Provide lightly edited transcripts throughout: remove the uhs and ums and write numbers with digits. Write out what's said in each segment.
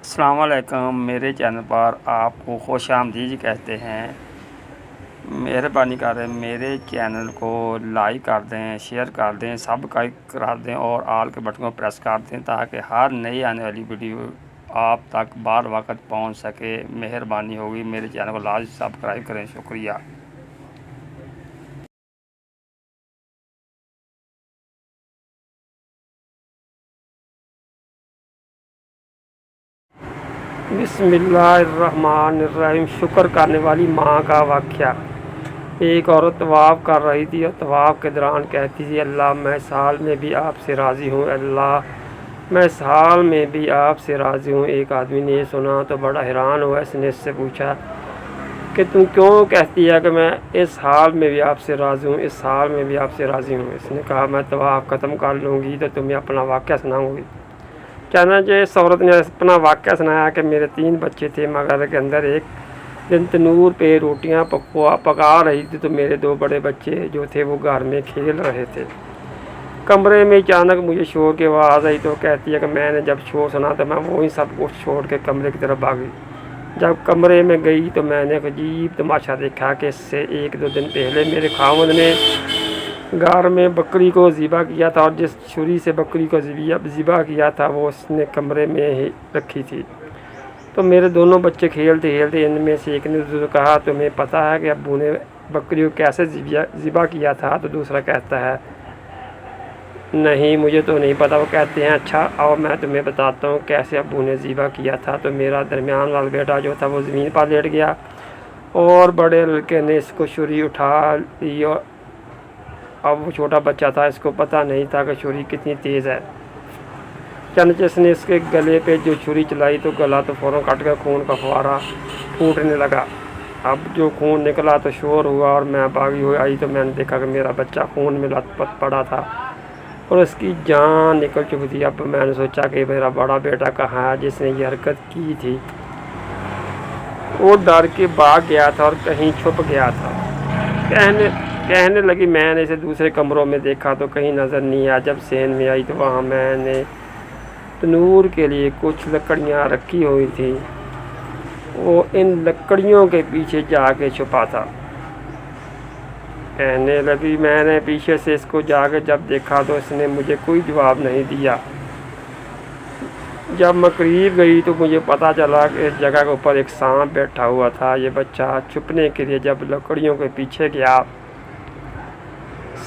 السلام علیکم، میرے چینل پر آپ کو خوش آمدید کہتے ہیں۔ مہربانی کریں میرے چینل کو لائک کر دیں، شیئر کر دیں، سبسکرائب کر دیں اور آل کے بٹن کو پریس کر دیں تاکہ ہر نئی آنے والی ویڈیو آپ تک بار وقت پہنچ سکے۔ مہربانی ہوگی میرے چینل کو لازم سبسکرائب کریں۔ شکریہ۔ بسم اللہ الرحمن الرحیم۔ شکر کرنے والی ماں کا واقعہ۔ ایک عورت طواف کر رہی تھی اور طواف کے دوران کہتی تھی، اللہ میں سال میں بھی آپ سے راضی ہوں، اللہ میں سال میں بھی آپ سے راضی ہوں۔ ایک آدمی نے یہ سنا تو بڑا حیران ہوا۔ اس نے اس سے پوچھا کہ تم کیوں کہتی ہے کہ میں اس حال میں بھی آپ سے راضی ہوں، اس حال میں بھی آپ سے راضی ہوں؟ اس نے کہا، میں طواف ختم کر لوں گی تو تمہیں اپنا واقعہ سناؤں گی۔ چنانچہ اس عورت نے اپنا واقعہ سنایا کہ میرے 3 بچے تھے، مگر کے اندر ایک دن تنور پہ روٹیاں پکا رہی تھی تو میرے 2 بڑے بچے جو تھے وہ گھر میں کھیل رہے تھے۔ کمرے میں اچانک مجھے شور کی آواز آئی تو کہتی ہے کہ میں نے جب شور سنا تو میں وہی سب کچھ چھوڑ کے کمرے کی طرف بھاگی۔ جب کمرے میں گئی تو میں نے ایک عجیب تماشا دیکھا کہ اس سے 1-2 دن پہلے میرے خاوند نے گھر میں بکری کو ذبح کیا تھا اور جس چھری سے بکری کو ذبح کیا تھا وہ اس نے کمرے میں ہی رکھی تھی۔ تو میرے دونوں بچے کھیلتے کھیلتے ان میں سے ایک نے دوسرے کو کہا، تمہیں پتہ ہے کہ ابو نے بکری کو کیسے ذبح کیا تھا؟ تو دوسرا کہتا ہے، نہیں مجھے تو نہیں پتہ۔ وہ کہتے ہیں، اچھا آؤ میں تمہیں بتاتا ہوں کیسے ابو نے ذبح کیا تھا۔ تو میرا درمیان والا بیٹا جو تھا وہ زمین پر لیٹ گیا اور بڑے لڑکے نے اس کو چھری اٹھا لی۔ اب وہ چھوٹا بچہ تھا، اس کو پتہ نہیں تھا کہ چھری کتنی تیز ہے۔ چنانچہ اس نے اس کے گلے پہ جو چھری چلائی تو گلا تو فوراً کٹ گیا، خون کا فوارہ پھوٹنے لگا۔ اب جو خون نکلا تو شور ہوا اور میں بھاگی ہوئی آئی تو میں نے دیکھا کہ میرا بچہ خون میں لت پت پڑا تھا اور اس کی جان نکل چکی تھی۔ اب میں نے سوچا کہ میرا بڑا بیٹا کہاں ہے جس نے یہ حرکت کی تھی؟ وہ ڈر کے بھاگ گیا تھا اور کہیں چھپ گیا تھا۔ کہنے لگی، میں نے اسے دوسرے کمروں میں دیکھا تو کہیں نظر نہیں آیا۔ جب صحن میں آئی تو وہاں میں نے تنور کے لیے کچھ لکڑیاں رکھی ہوئی تھیں، وہ ان لکڑیوں کے پیچھے جا کے چھپا تھا۔ کہنے لگی، میں نے پیچھے سے اس کو جا کے جب دیکھا تو اس نے مجھے کوئی جواب نہیں دیا۔ جب میں قریب گئی تو مجھے پتہ چلا کہ اس جگہ کے اوپر ایک سانپ بیٹھا ہوا تھا۔ یہ بچہ چھپنے کے لیے جب لکڑیوں کے پیچھے گیا،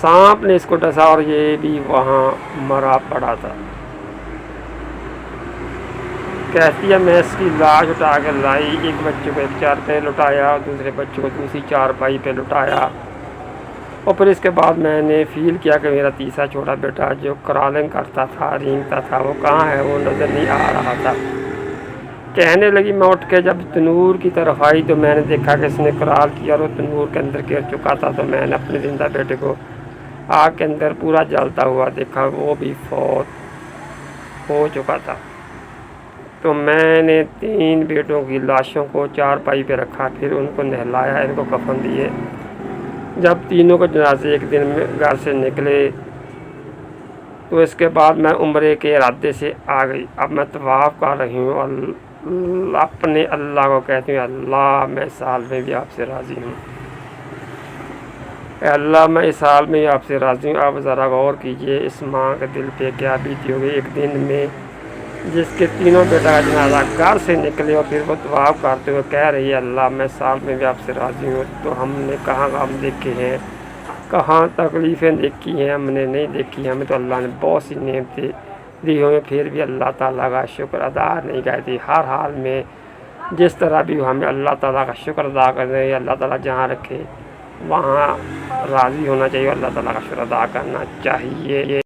سانپ نے اس کو ڈسا اور یہ بھی وہاں مرا پڑا تھا۔ کہتی ہے، میں اس کی لاش اٹھا کے لائی، ایک بچے کو ایک چارپائی پہ لٹایا اور دوسرے بچے کو دوسری چارپائی پہ لٹایا، اور پھر اس کے بعد میں نے فیل کیا کہ میرا تیسرا چھوٹا بیٹا جو کرالنگ کرتا تھا، رینگتا تھا، وہ کہاں ہے؟ وہ نظر نہیں آ رہا تھا۔ کہنے لگی، میں اٹھ کے جب تنور کی طرف آئی تو میں نے دیکھا کہ اس نے کرال کیا اور وہ تنور کے اندر گر چکا تھا۔ تو میں نے اپنے زندہ بیٹے کو آگ کے اندر پورا جلتا ہوا دیکھا، وہ بھی فوت ہو چکا تھا۔ تو میں نے 3 بیٹوں کی لاشوں کو چارپائی پہ رکھا، پھر ان کو نہلایا، ان کو کفن دیے۔ جب تینوں کے جنازے ایک دن میں گھر سے نکلے تو اس کے بعد میں عمرے کے ارادے سے آ گئی۔ اب میں طواف کر رہی ہوں اور اپنے اللہ کو کہتی ہوں، اللہ میں سال میں بھی آپ سے راضی ہوں، اے اللہ میں اس حال میں آپ سے راضی ہوں۔ آپ ذرا غور کیجئے اس ماں کے دل پہ کیا بیتی ہوگی ایک دن میں جس کے تینوں بیٹا کا جنازہ گھر سے نکلے اور پھر وہ طواف کرتے ہوئے کہہ رہی ہے، اللہ میں سال میں بھی آپ سے راضی ہوں۔ تو ہم نے کہاں غم دیکھے ہیں، کہاں تکلیفیں دیکھی ہیں؟ ہم نے نہیں دیکھی۔ ہمیں تو اللہ نے بہت سی نعمتیں دی ہوئی، پھر بھی اللہ تعالیٰ کا شکر ادا نہیں کرتی۔ ہر حال میں جس طرح بھی ہمیں اللہ تعالیٰ کا شکر ادا کرنا ہے، اللہ تعالیٰ جہاں رکھے وہاں راضی ہونا چاہیے، اللہ تعالیٰ کا شکر ادا کرنا چاہیے۔